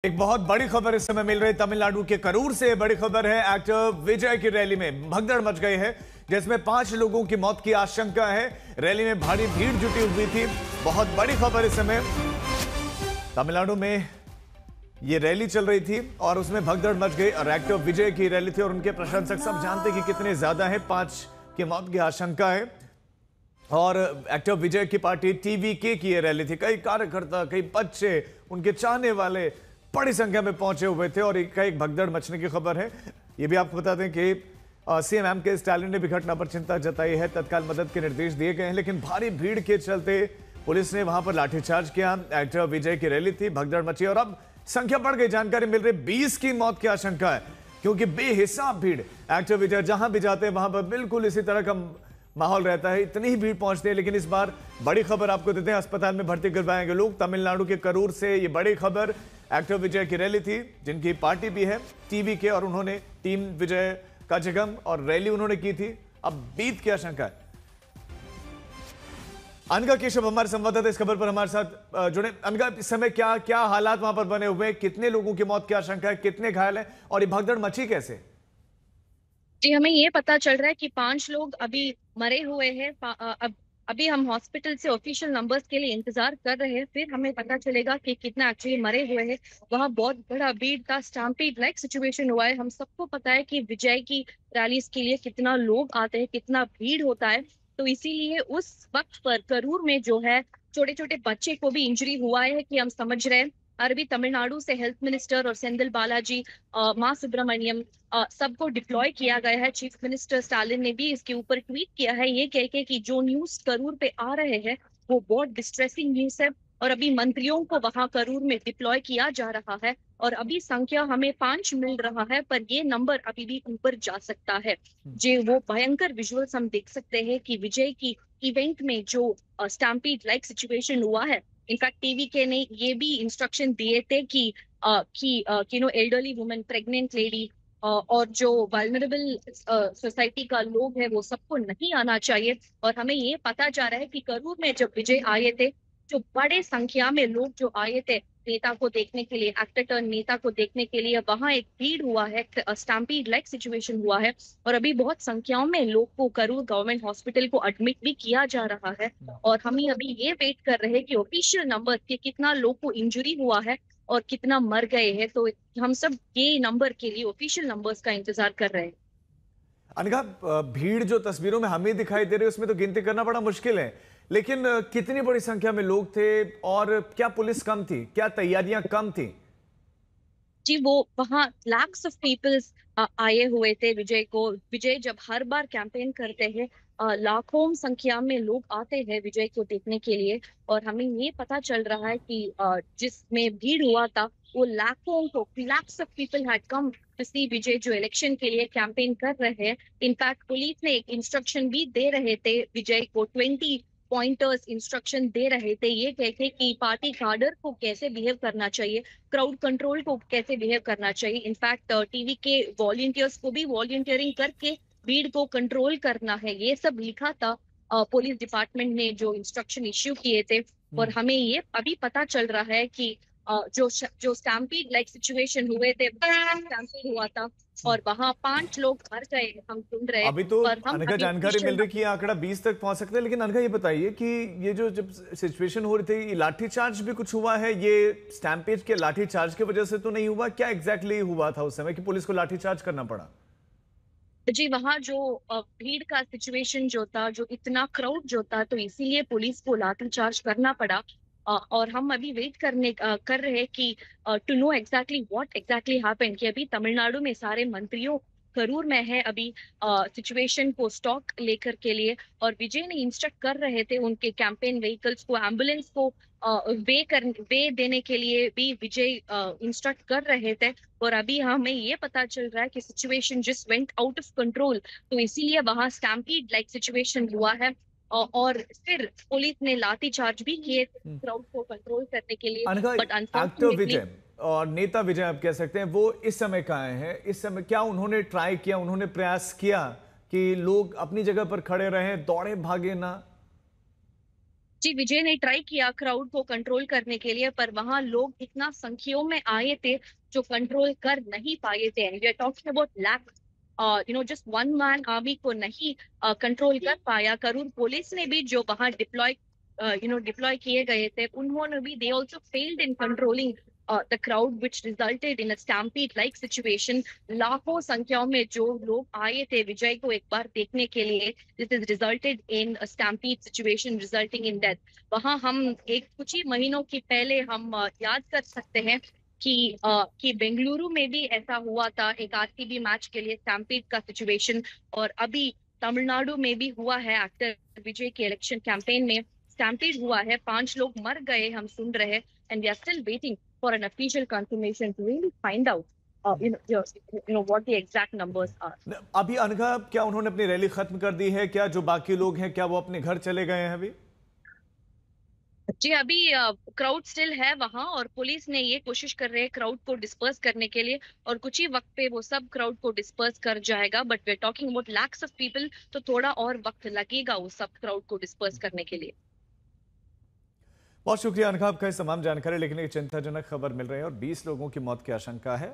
एक बहुत बड़ी खबर इस समय मिल रही तमिलनाडु के करूर से। बड़ी खबर है, एक्टर विजय की रैली में भगदड़ मच गई है जिसमें 5 लोगों की मौत की आशंका है। रैली में भारी भीड़ जुटी हुई थी। बहुत बड़ी खबर इस समय, तमिलनाडु में ये रैली चल रही थी और उसमें भगदड़ मच गई और एक्टर विजय की रैली थी और उनके प्रशंसक सब जानते कि कितने ज्यादा है। 5 की मौत की आशंका है और एक्टर विजय की पार्टी टीवीके की ये रैली थी। कई कार्यकर्ता, कई बच्चे, उनके चाहने वाले बड़ी संख्या में पहुंचे हुए थे और एक भगदड़ मचने की खबर है। ये भी आपको बता दें कि सीएम एम.के. स्टालिन ने भी घटना पर चिंता जताई है। तत्काल मदद के निर्देश दिए गए हैं, लेकिन भारी भीड़ के चलते पुलिस ने वहां पर लाठीचार्ज किया। एक्टर विजय की रैली थी, भगदड़ मची और अब संख्या बढ़ गई। जानकारी मिल रही 20 की मौत की आशंका है क्योंकि बेहिसाब भीड़। एक्टर विजय जहां भी जाते हैं वहां पर बिल्कुल इसी तरह का माहौल रहता है, इतनी ही भीड़ पहुंचती है। लेकिन इस बार बड़ी खबर आपको देते हैं, अस्पताल में भर्ती करवाएंगे लोग। तमिलनाडु के करूर से ये बड़ी खबर, एक्टर विजय की रैली थी जिनकी पार्टी भी है टीवीके और उन्होंने टीम विजय का जगम और रैली उन्होंने की थी। अब बीत की आशंका है। अनघा केशव हमारे संवाददाता इस खबर पर हमारे साथ जुड़े। अनघा, इस समय क्या क्या हालात वहां पर बने हुए हैं? कितने लोगों की मौत की आशंका है, कितने घायल हैं और ये भगदड़ मची कैसे? जी, हमें ये पता चल रहा है कि 5 लोग अभी मरे हुए हैं। अभी हम हॉस्पिटल से ऑफिशियल नंबर्स के लिए इंतजार कर रहे हैं, फिर हमें पता चलेगा कि कितना एक्चुअली मरे हुए हैं। वहाँ बहुत बड़ा भीड़ था, स्टैम्पीड लाइक सिचुएशन हुआ है। हम सबको पता है कि विजय की रैलीज के लिए कितना लोग आते हैं, कितना भीड़ होता है। तो इसीलिए उस वक्त पर करूर में जो है, छोटे छोटे बच्चे को भी इंजरी हुआ है कि हम समझ रहे हैं। और अभी तमिलनाडु से हेल्थ मिनिस्टर और सेंथिल बालाजी, मां सुब्रमण्यम, सबको डिप्लॉय किया गया है। चीफ मिनिस्टर स्टालिन ने भी इसके ऊपर ट्वीट किया है, ये कह के कि जो न्यूज करूर पे आ रहे हैं वो बहुत डिस्ट्रेसिंग न्यूज है और अभी मंत्रियों को वहां करूर में डिप्लॉय किया जा रहा है। और अभी संख्या हमें 5 मिल रहा है, पर ये नंबर अभी भी ऊपर जा सकता है। जो वो भयंकर विजुअल्स हम देख सकते हैं कि विजय की इवेंट में जो स्टैम्पीड लाइक सिचुएशन हुआ है। इनफैक्ट टीवी के ने ये भी इंस्ट्रक्शन दिए थे कि एल्डरली वुमेन, प्रेग्नेंट लेडी और जो वल्नरेबल सोसाइटी का लोग है वो सबको नहीं आना चाहिए। और हमें ये पता जा रहा है कि करूर में जब विजय आए थे, जो बड़े संख्या में लोग जो आए थे नेता को देखने के लिए, एक्टर टर्न नेता को देखने के लिए, वहां एक भीड़ हुआ है, स्टैम्पीड लाइक सिचुएशन हुआ है। और अभी बहुत संख्याओं में लोग को करूर गवर्नमेंट हॉस्पिटल को एडमिट भी किया जा रहा है। और हम अभी ये वेट कर रहे हैं कि ऑफिशियल नंबर के कितना लोग को इंजरी हुआ है और कितना मर गए हैं। तो हम सब ये नंबर के लिए ऑफिशियल नंबर्स का इंतजार कर रहे हैं। अनघा, भीड़ जो तस्वीरों में हमें दिखाई दे रही है उसमें तो गिनती करना बड़ा मुश्किल है, लेकिन कितनी बड़ी संख्या में लोग थे और क्या पुलिस कम थी, क्या तैयारियां कम थी? जी, वो वहाँ लैक्स ऑफ पीपल्स आए हुए थे विजय को। विजय जब हर बार कैंपेन करते हैं, लाखों संख्या में लोग आते हैं विजय को देखने के लिए। और हमें ये पता चल रहा है कि जिसमें भीड़ हुआ था वो lakhs of people had come to see Vijay, जो इलेक्शन के लिए कैंपेन कर रहे हैं। इनफैक्ट पुलिस ने एक इंस्ट्रक्शन भी दे रहे थे विजय को, 20 पॉइंटर्स इंस्ट्रक्शन दे रहे थे, ये कहते कि पार्टी कार्डर को कैसे बिहेव करना चाहिए, क्राउड कंट्रोल को कैसे बिहेव करना चाहिए। इनफैक्ट टीवी के वॉलंटियर्स को भी वॉलंटियरिंग करके भीड़ को कंट्रोल करना है, ये सब लिखा था पुलिस डिपार्टमेंट ने जो इंस्ट्रक्शन इश्यू किए थे। और हमें ये अभी पता चल रहा है कि जो स्टैम्पीड लाइक सिचुएशन हुए थे, स्टैम्पीड हुआ था और वहां 5 लोग मर गए, हम सुन रहे। अभी तो पर हम अनघा अभी जानकारी मिल ऑफिशियल रही है कि ये आंकड़ा 20 तक पहुंच सकता है, लेकिन अनघा ये बताइए कि ये जो जब सिचुएशन हो रही थी, लाठीचार्ज भी कुछ हुआ है? ये स्टैम्पेज के लाठीचार्ज की वजह से तो नहीं हुआ? क्या एग्जैक्टली हुआ था उस समय कि पुलिस को लाठीचार्ज करना पड़ा? जी, वहां जो भीड़ का सिचुएशन जो था, जो इतना क्राउड जो था, तो इसीलिए पुलिस को लाठीचार्ज करना पड़ा। और हम अभी वेट कर रहे हैं कि to know exactly what exactly happened, कि अभी तमिलनाडु में सारे मंत्रियों करूर में है अभी सिचुएशन को स्टॉक लेकर के लिए। और विजय ने इंस्ट्रक्ट कर रहे थे उनके कैंपेन व्हीकल्स को, एम्बुलेंस को वे देने के लिए भी विजय इंस्ट्रक्ट कर रहे थे। और अभी हमें ये पता चल रहा है कि situation just went out of control, तो इसीलिए वहां स्टैम्पीड लाइक सिचुएशन हुआ है। और फिर पुलिस ने लाठी चार्ज भी किए क्राउड को कंट्रोल करने के लिए। अनघा, बट एक्टर अनफॉर्चुनेटली विजय और नेता विजय आप कह सकते हैं, वो इस समय कहाँ हैं? इस समय क्या उन्होंने ट्राई किया, उन्होंने प्रयास किया कि लोग अपनी जगह पर खड़े रहें, दौड़े भागे ना? जी, विजय ने ट्राई किया क्राउड को कंट्रोल करने के लिए, पर वहां लोग इतना संख्यों में आए थे जो कंट्रोल कर नहीं पाए थे। We are talking about lakh, just one man army को नहीं कंट्रोल कर पाया। करूर पुलिस ने भी जो वहां डिप्लॉय किए गए थे, उन्होंने भी they also failed in controlling the crowd which resulted in a stampede like situation. लाखों संख्याओं में जो लोग आए थे विजय को एक बार देखने के लिए, this is resulted in a stampede situation resulting in death. वहां हम एक कुछ ही महीनों की पहले हम याद कर सकते हैं कि बेंगलुरु में भी ऐसा हुआ था, एक आरसीबी मैच के लिए स्टैम्पीड का सिचुएशन। और अभी तमिलनाडु में भी हुआ है, एक्टर विजय के इलेक्शन कैंपेन में स्टैम्पीड हुआ है, 5 लोग मर गए हम सुन रहे हैं। And we are still waiting for an official confirmation to really find out what the exact numbers are. अभी अनघा, क्या उन्होंने अपनी रैली खत्म कर दी है? क्या जो बाकी लोग हैं क्या वो अपने घर चले गए हैं अभी? जी, अभी क्राउड स्टिल है वहां और पुलिस ने ये कोशिश कर रहे हैं क्राउड को डिस्पर्स करने के लिए, और कुछ ही वक्त पे वो सब क्राउड को डिस्पर्स कर जाएगा। But we are talking about lakhs of people, तो थोड़ा और वक्त लगेगा उस सब क्राउड को डिस्पर्स करने के लिए। बहुत शुक्रिया अनघा आपका इस तमाम जानकारी। लेकिन एक चिंताजनक खबर मिल रही है और 20 लोगों की मौत की आशंका है।